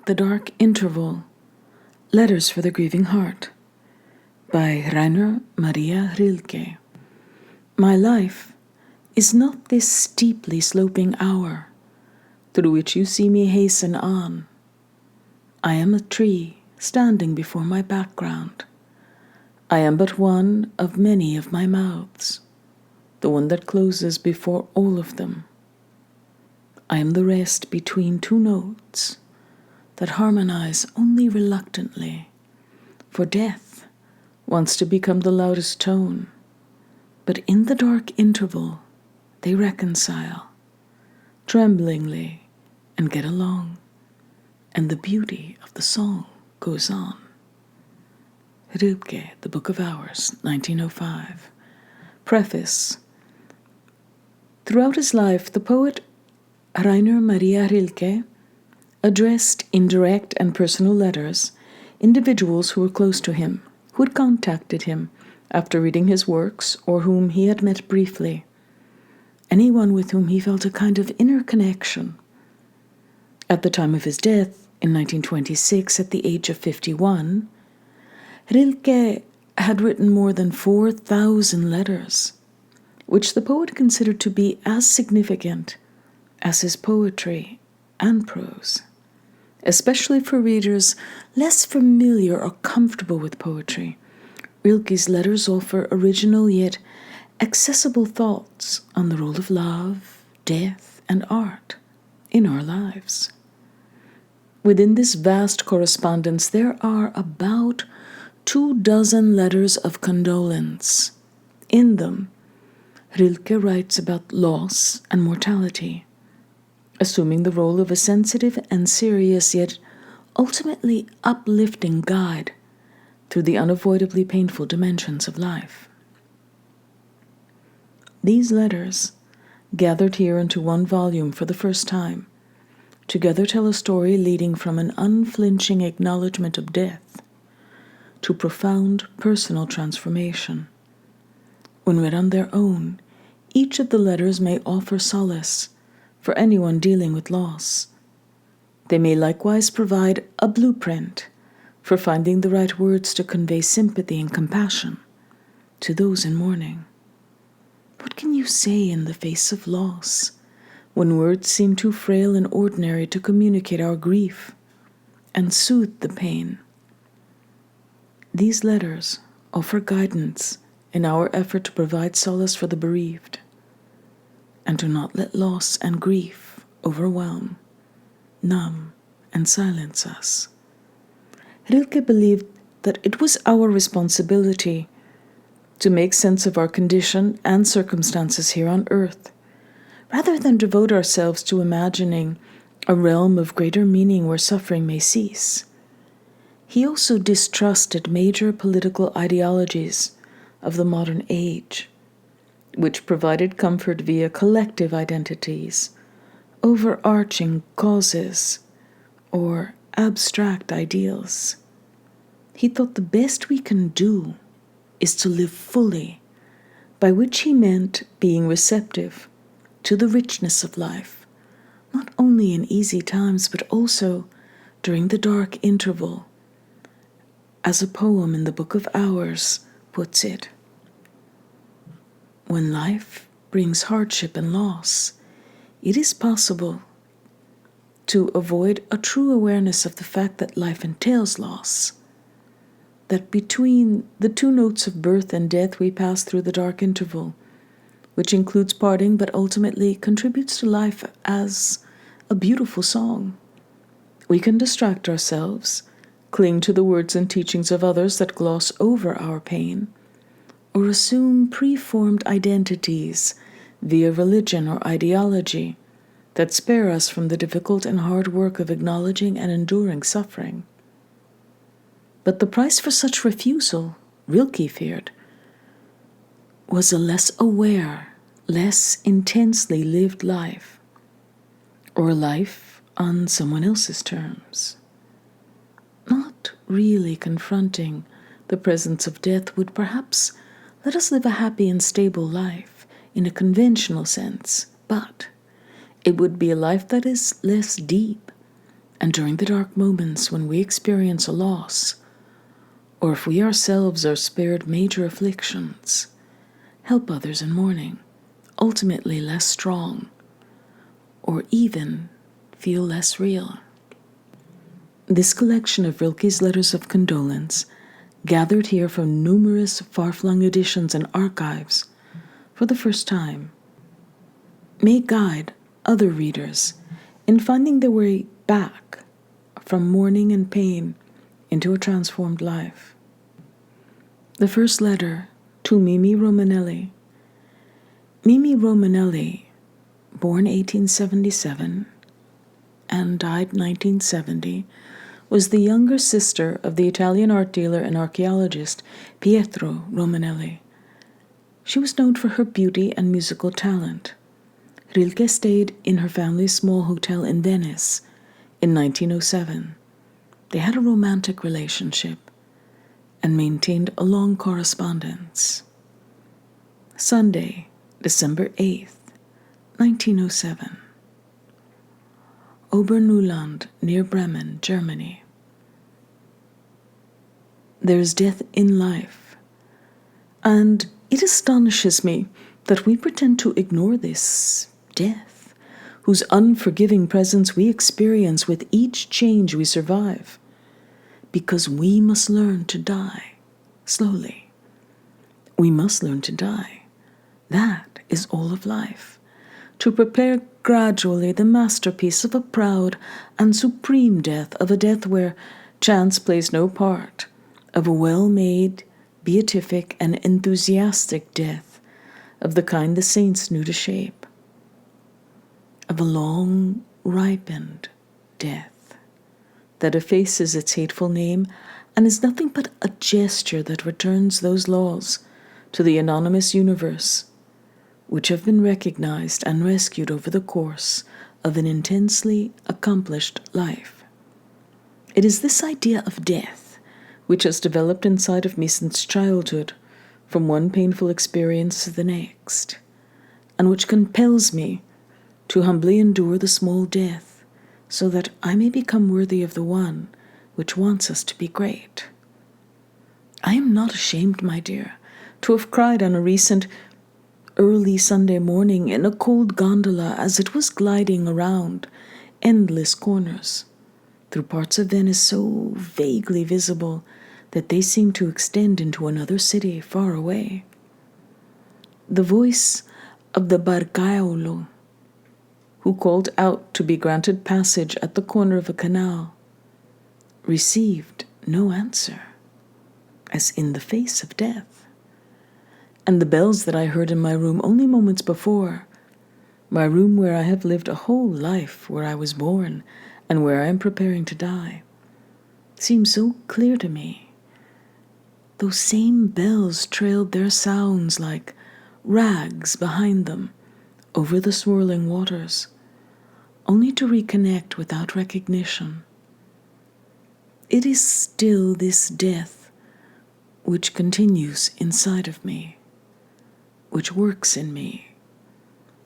The Dark Interval, Letters for the Grieving Heart, by Rainer Maria Rilke. My life is not this steeply sloping hour through which you see me hasten on. I am a tree standing before my background. I am but one of many of my mouths, the one that closes before all of them. I am the rest between two notes that harmonize only reluctantly, for death wants to become the loudest tone, but in the dark interval they reconcile, tremblingly, and get along, and the beauty of the song goes on. Rilke, The Book of Hours, 1905. Preface. Throughout his life, the poet Rainer Maria Rilke addressed in direct and personal letters individuals who were close to him, who had contacted him after reading his works or whom he had met briefly, anyone with whom he felt a kind of inner connection. At the time of his death, in 1926, at the age of 51, Rilke had written more than 4,000 letters, which the poet considered to be as significant as his poetry and prose. Especially for readers less familiar or comfortable with poetry, Rilke's letters offer original yet accessible thoughts on the role of love, death, and art in our lives. Within this vast correspondence, there are about 24 letters of condolence. In them, Rilke writes about loss and mortality, assuming the role of a sensitive and serious yet ultimately uplifting guide through the unavoidably painful dimensions of life. These letters, gathered here into one volume for the first time, together tell a story leading from an unflinching acknowledgement of death to profound personal transformation. When read on their own, each of the letters may offer solace for anyone dealing with loss. They may likewise provide a blueprint for finding the right words to convey sympathy and compassion to those in mourning. What can you say in the face of loss, when words seem too frail and ordinary to communicate our grief and soothe the pain? These letters offer guidance in our effort to provide solace for the bereaved, and to not let loss and grief overwhelm, numb, and silence us. Rilke believed that it was our responsibility to make sense of our condition and circumstances here on earth, rather than devote ourselves to imagining a realm of greater meaning where suffering may cease. He also distrusted major political ideologies of the modern age, which provided comfort via collective identities, overarching causes, or abstract ideals. He thought the best we can do is to live fully, by which he meant being receptive to the richness of life, not only in easy times, but also during the dark interval, as a poem in the Book of Hours puts it. When life brings hardship and loss, it is possible to avoid a true awareness of the fact that life entails loss, that between the two notes of birth and death we pass through the dark interval, which includes parting but ultimately contributes to life as a beautiful song. We can distract ourselves, cling to the words and teachings of others that gloss over our pain, or assume preformed identities via religion or ideology that spare us from the difficult and hard work of acknowledging and enduring suffering. But the price for such refusal, Rilke feared, was a less aware, less intensely lived life, or a life on someone else's terms. Not really confronting the presence of death would perhaps let us live a happy and stable life in a conventional sense, but it would be a life that is less deep And during the dark moments when we experience a loss, or if we ourselves are spared major afflictions, help others in mourning, ultimately less strong, or even feel less real. This collection of Rilke's letters of condolence, gathered here from numerous far-flung editions and archives for the first time, may guide other readers in finding their way back from mourning and pain into a transformed life. The first letter to Mimi Romanelli. Mimi Romanelli, born 1877 and died 1970, was the younger sister of the Italian art dealer and archaeologist Pietro Romanelli. She was known for her beauty and musical talent. Rilke stayed in her family's small hotel in Venice in 1907. They had a romantic relationship and maintained a long correspondence. Sunday, December 8th, 1907. Oberneuland, near Bremen, Germany. There is death in life, and it astonishes me that we pretend to ignore this death, whose unforgiving presence we experience with each change we survive, because we must learn to die slowly. We must learn to die. That is all of life, to prepare gradually the masterpiece of a proud and supreme death, of a death where chance plays no part, of a well-made, beatific, and enthusiastic death, of the kind the saints knew to shape, of a long, ripened death that effaces its hateful name and is nothing but a gesture that returns those laws to the anonymous universe which have been recognized and rescued over the course of an intensely accomplished life. It is this idea of death which has developed inside of me since childhood, from one painful experience to the next, and which compels me to humbly endure the small death, so that I may become worthy of the one which wants us to be great. I am not ashamed, my dear, to have cried on a recent early Sunday morning in a cold gondola as it was gliding around endless corners, through parts of Venice so vaguely visible that they seemed to extend into another city far away. The voice of the barcaiolo, who called out to be granted passage at the corner of a canal, received no answer, as in the face of death. And the bells that I heard in my room only moments before, my room where I have lived a whole life, where I was born, and where I am preparing to die, seem so clear to me. Those same bells trailed their sounds like rags behind them over the swirling waters, only to reconnect without recognition. It is still this death which continues inside of me, which works in me,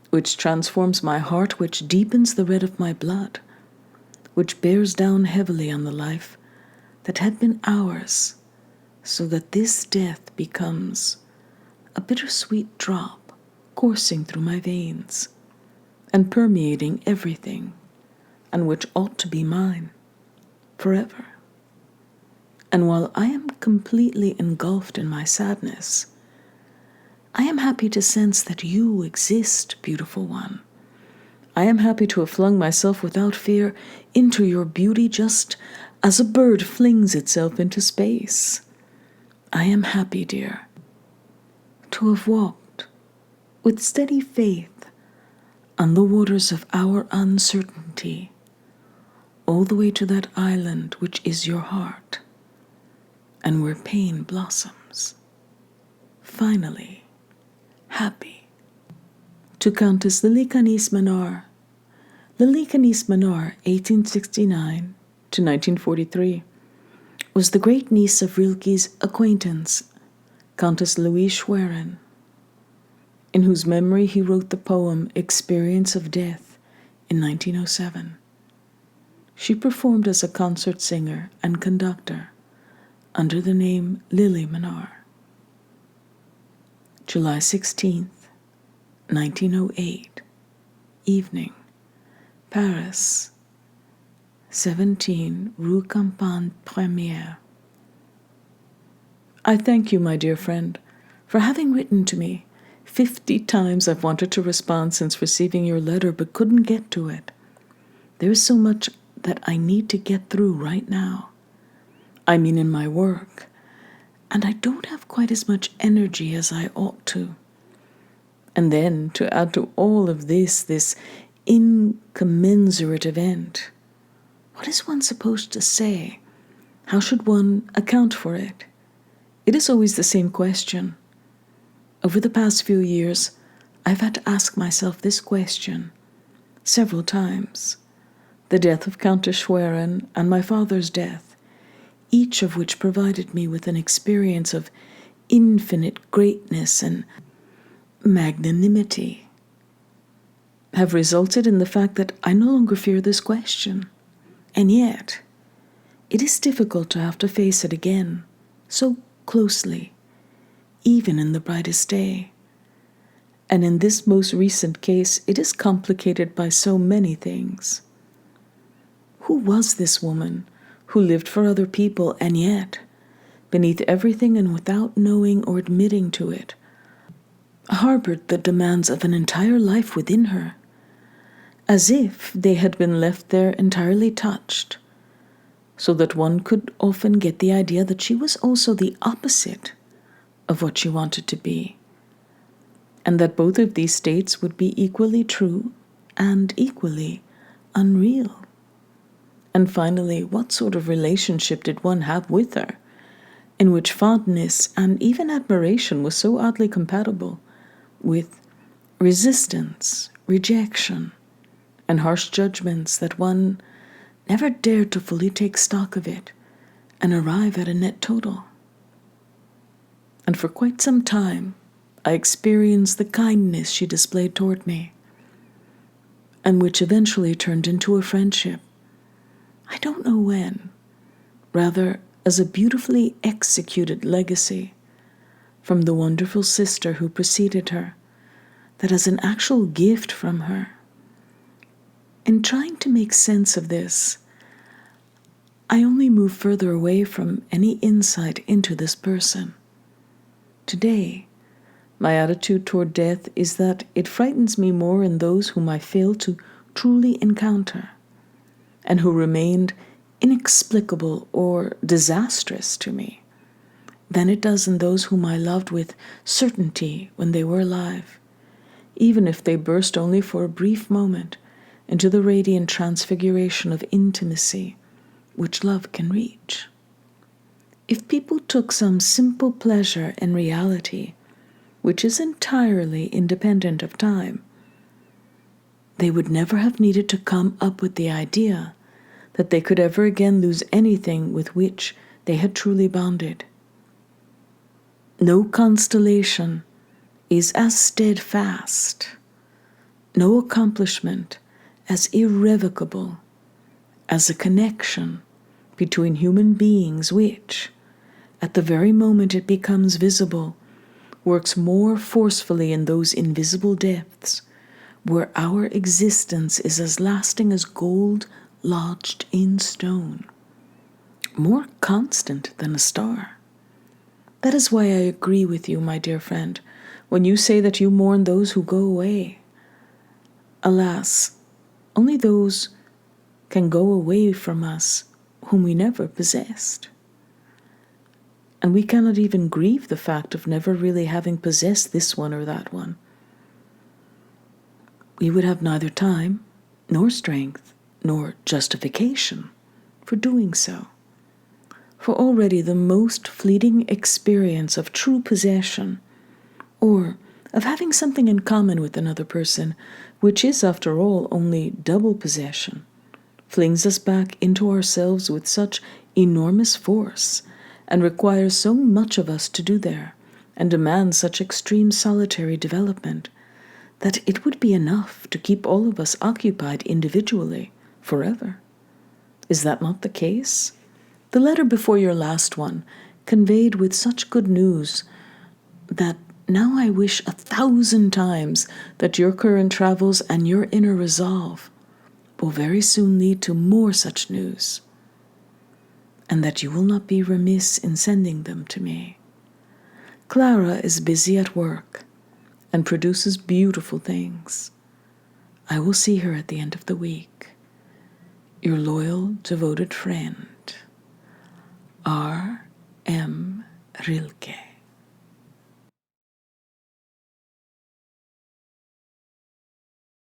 which transforms my heart, which deepens the red of my blood, which bears down heavily on the life that had been ours, so that this death becomes a bittersweet drop coursing through my veins and permeating everything, and which ought to be mine forever. And while I am completely engulfed in my sadness, I am happy to sense that you exist, beautiful one. I am happy to have flung myself without fear into your beauty, just as a bird flings itself into space. I am happy, dear, to have walked with steady faith on the waters of our uncertainty, all the way to that island which is your heart, and where pain blossoms. Finally, happy. To Countess Lily-Canis Manar. Lily-Canis Manar, 1869 to 1943, was the great niece of Rilke's acquaintance, Countess Louise Schwerin, in whose memory he wrote the poem Experience of Death in 1907. She performed as a concert singer and conductor under the name Lily Manar. July 16th, 1908, evening, Paris, 17 Rue Campagne Première. I thank you, my dear friend, for having written to me. 50 times I've wanted to respond since receiving your letter, but couldn't get to it. There is so much that I need to get through right now. I mean in my work, and I don't have quite as much energy as I ought to. And then, to add to all of this incommensurate event, what is one supposed to say? How should one account for it? It is always the same question. Over the past few years, I've had to ask myself this question several times. The death of Countess Schwerin and my father's death, each of which provided me with an experience of infinite greatness and magnanimity, have resulted in the fact that I no longer fear this question. And yet, it is difficult to have to face it again, so closely, even in the brightest day. And in this most recent case, it is complicated by so many things. Who was this woman who lived for other people and yet, beneath everything and without knowing or admitting to it, harbored the demands of an entire life within her, as if they had been left there entirely touched, so that one could often get the idea that she was also the opposite of what she wanted to be, and that both of these states would be equally true and equally unreal. And finally, what sort of relationship did one have with her, in which fondness and even admiration was so oddly compatible with resistance, rejection, and harsh judgments that one never dared to fully take stock of it and arrive at a net total? And for quite some time, I experienced the kindness she displayed toward me, and which eventually turned into a friendship. I don't know when, rather as a beautifully executed legacy from the wonderful sister who preceded her, that as an actual gift from her. In trying to make sense of this, I only move further away from any insight into this person. Today, my attitude toward death is that it frightens me more in those whom I fail to truly encounter, and who remained inexplicable or disastrous to me, than it does in those whom I loved with certainty when they were alive, even if they burst only for a brief moment into the radiant transfiguration of intimacy which love can reach. If people took some simple pleasure in reality, which is entirely independent of time, they would never have needed to come up with the idea that they could ever again lose anything with which they had truly bonded. No constellation is as steadfast, no accomplishment as irrevocable as a connection between human beings which, at the very moment it becomes visible, works more forcefully in those invisible depths where our existence is as lasting as gold lodged in stone, more constant than a star. That is why I agree with you, my dear friend, when you say that you mourn those who go away. Alas, only those can go away from us whom we never possessed. And we cannot even grieve the fact of never really having possessed this one or that one. We would have neither time, nor strength, nor justification for doing so. For already the most fleeting experience of true possession, or of having something in common with another person, which is, after all, only double possession, flings us back into ourselves with such enormous force, and requires so much of us to do there, and demands such extreme solitary development, that it would be enough to keep all of us occupied individually forever. Is that not the case? The letter before your last one conveyed with such good news that now I wish 1,000 times that your current travels and your inner resolve will very soon lead to more such news, and that you will not be remiss in sending them to me. Clara is busy at work and produces beautiful things. I will see her at the end of the week. Your loyal, devoted friend, R. M. Rilke.